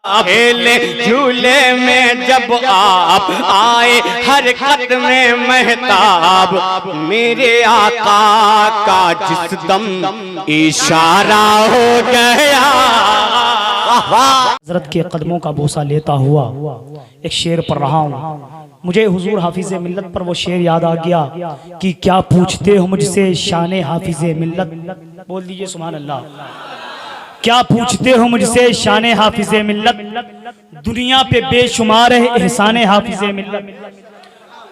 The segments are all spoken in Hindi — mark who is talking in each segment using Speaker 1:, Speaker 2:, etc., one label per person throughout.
Speaker 1: खेले झूले में जब आप आए हरकत में महताब, मेरे आका का जिस दम इशारा हो गया।
Speaker 2: हजरत के कदमों का बोसा लेता हुआ एक शेर पढ़ रहा हूँ। मुझे हुजूर हाफिज़े मिल्लत पर वो शेर याद आ गया कि क्या पूछते हो मुझसे शान हाफिज़े मिल्लत। बोल दीजिए सुभान अल्लाह। क्या पूछते हो मुझसे शान हाफिज़े मिल्लत, दुनिया पे बेशुमार है एहसान हाफिज़े मिल्लत।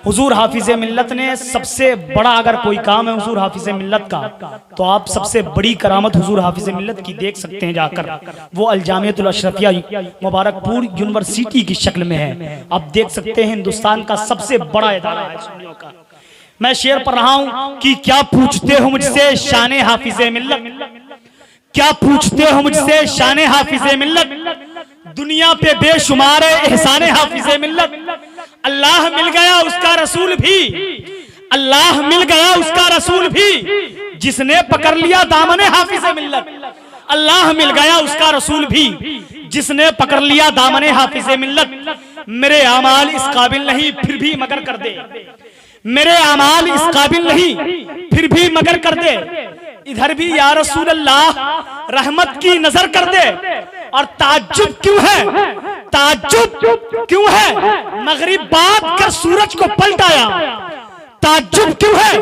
Speaker 2: हुजूर हाफिज़े मिल्लत ने सबसे बड़ा अगर कोई काम है हुजूर हाफिज़े मिल्लत का, तो आप सबसे बड़ी करामत हुजूर हाफिज़े मिल्लत की देख सकते हैं जाकर। वो अल-जामिअतुल अशरफिया मुबारकपुर यूनिवर्सिटी की शक्ल में है। आप देख सकते हैं हिंदुस्तान का सबसे बड़ा इदारा है सुन्नियों का। मैं शेर पढ़ रहा हूँ कि क्या पूछते हो मुझसे शान हाफिज़े मिल्लत, क्या पूछते हो मुझसे शान हाफिज़े मिल्लत, दुनिया पे बेशुमार है एहसान हाफिज़े मिल्लत। अल्लाह मिल गया उसका रसूल भी, अल्लाह मिल गया उसका रसूल भी, जिसने पकड़ लिया दामन हाफिज़े मिल्लत। अल्लाह मिल गया उसका रसूल भी, जिसने पकड़ लिया दामन हाफिज़े मिल्लत। मेरे अमाल इस काबिल नहीं फिर भी मगर कर दे, मेरे अमाल इस काबिल नहीं फिर भी मगर कर दे। इधर भी या रसूल अल्लाह रहमत की नजर कर दे। और ताज्जुब क्यों है, ताज्जुब क्यों है, मगरिब बाद कर सूरज को पलटाया। ताज्जुब क्यों है,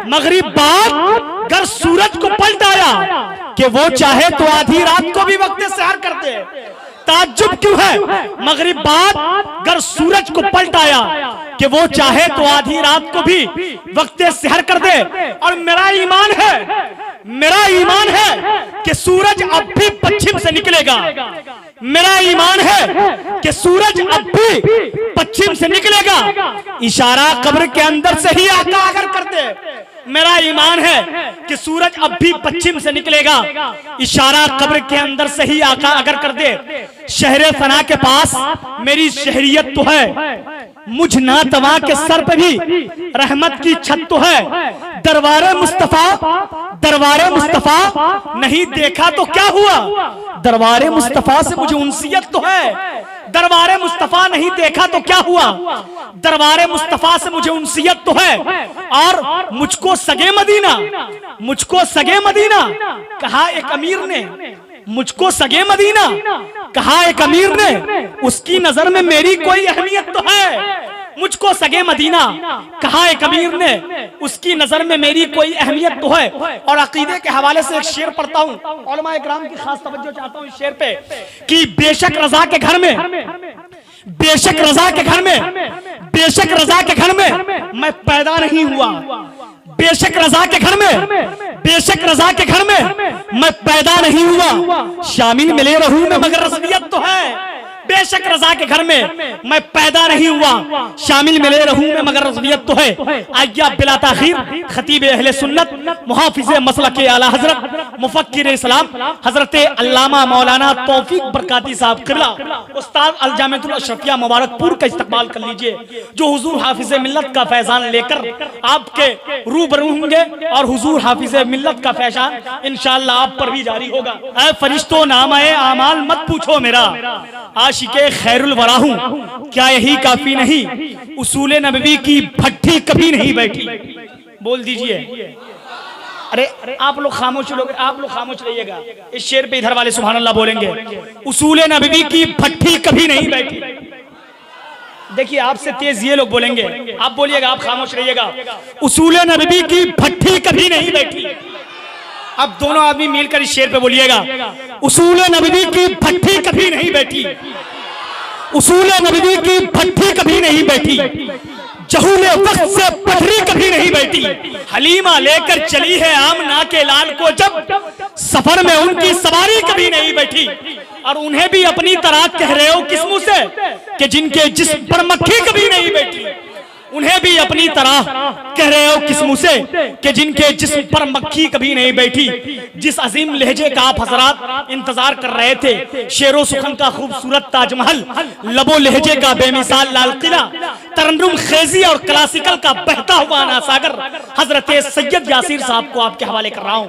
Speaker 2: मगरिब बाद कर सूरज को पलटाया, कि वो चाहे तो आधी रात को भी वक्त सहर कर दे। ताज्जुब क्यों है, मगरिब बाद गर सूरज को पलटाया, कि वो चाहे तो आधी रात को भी वक्त सहर कर दे। और मेरा ईमान है, मेरा ईमान है कि सूरज अब भी पश्चिम से निकलेगा। मेरा ईमान है कि सूरज अब भी पश्चिम से निकलेगा। इशारा कब्र के अंदर से ही आका अगर कर दे। मेरा ईमान है कि सूरज अब भी पश्चिम से निकलेगा। इशारा कब्र के अंदर से ही आका अगर कर दे। शहरे फना के पास मेरी शहरियत तो है, मुझ नातवा के सर पे भी रहमत की छत तो है। दरबारे मुस्तफा, दरबारे मुस्तफा नहीं देखा तो क्या हुआ, दरबारे मुस्तफा से मुझे उनसियत तो है। दरबारे मुस्तफा नहीं देखा तो क्या हुआ, दरबारे मुस्तफा से मुझे उनसियत तो है। और मुझको सगे मदीना, मुझको सगे मदीना कहा एक अमीर ने, मुझको सगे मदीना कहा एक अमीर ने, उसकी नजर में मेरी कोई अहमियत तो है। मुझको सगे मदीना कहा एक अमीर ने, उसकी नजर में मेरी कोई अहमियत तो है। और अकीदे के हवाले से एक शेर पढ़ता हूँ, उलमा इकराम की खास तवज्जो चाहता हूँ इस शेर पे, कि बेशक रजा के घर में, बेशक रजा के घर में, बेशक रजा के घर में मैं पैदा नहीं हुआ। बेशक रजा के घर में, बेशक रजा के घर में मैं पैदा नहीं हुआ, शामिल मिले रहूं में मगर रसमियत तो है। बेशक रजा के घर में मैं पैदा नहीं हुआ, शामिल मिले रहूं में मगर रज़वियत तो है। आइया बिला ताखीर खतीब अहले सुन्नत मुहाफिज़े मसलक आला हजरत मुफक्किर इस्लाम हजरत अल्लामा मौलाना तौफीक बरकाती साहब क़िबला उस्ताद अल-जामिअतुल अशरफिया मुबारकपुर का इस्तकबाल कर लीजिए, जो हुजूर हाफिज़े मिल्लत का फैज़ान लेकर आपके रूबरू होंगे। और हुजूर हाफिज़े मिल्लत का फैज़ान इंशाअल्लाह आप पर भी जारी होगा। ऐ फरिश्तों नामाए आमाल मत पूछो मेरा, आशिके खैरुल वरा हूं, क्या यही काफी नहीं, उसूले नबवी की भट्टी कभी नहीं बैठी। बोल दीजिए। अरे आप लोग खामोश लोग, आप लोग खामोश रहिएगा। इस शेर पे इधर वाले सुभान अल्लाह बोलेंगे, उसूले नबवी की भट्टी कभी नहीं बैठी। देखिए आपसे तेज ये लोग बोलेंगे, आप बोलिएगा, आप खामोश रहिएगा। उसूले नबवी की भट्टी कभी नहीं बैठी। अब दोनों आदमी मिलकर इस शेर पे बोलिएगा, उसूले नबवी की भट्टी कभी नहीं बैठी, उसूले नबवी की भट्टी कभी नहीं बैठी, जहूले वक्त से पटरी कभी नहीं बैठी। हलीमा लेकर चली है आमना के लाल को जब, सफर में उनकी सवारी कभी नहीं बैठी। और उन्हें भी अपनी तरह कह रहे हो किस मुंह से, कि जिनके जिस्म पर मक्खी कभी नहीं बैठी। उन्हें भी अपनी तरह कह रहे हो किस मुंह से, कि जिनके जिस्म पर मक्खी कभी नहीं बैठी। जिस अजीम लहजे का आप हजरात इंतजार कर रहे थे, शेरो सुखन का खूबसूरत ताजमहल, लबो लहजे का बेमिसाल लाल किला, तरन्नुम खेजी और क्लासिकल का बहता हुआ ना सागर, हजरत सैयद यासीर साहब को आपके हवाले कर रहा हूं।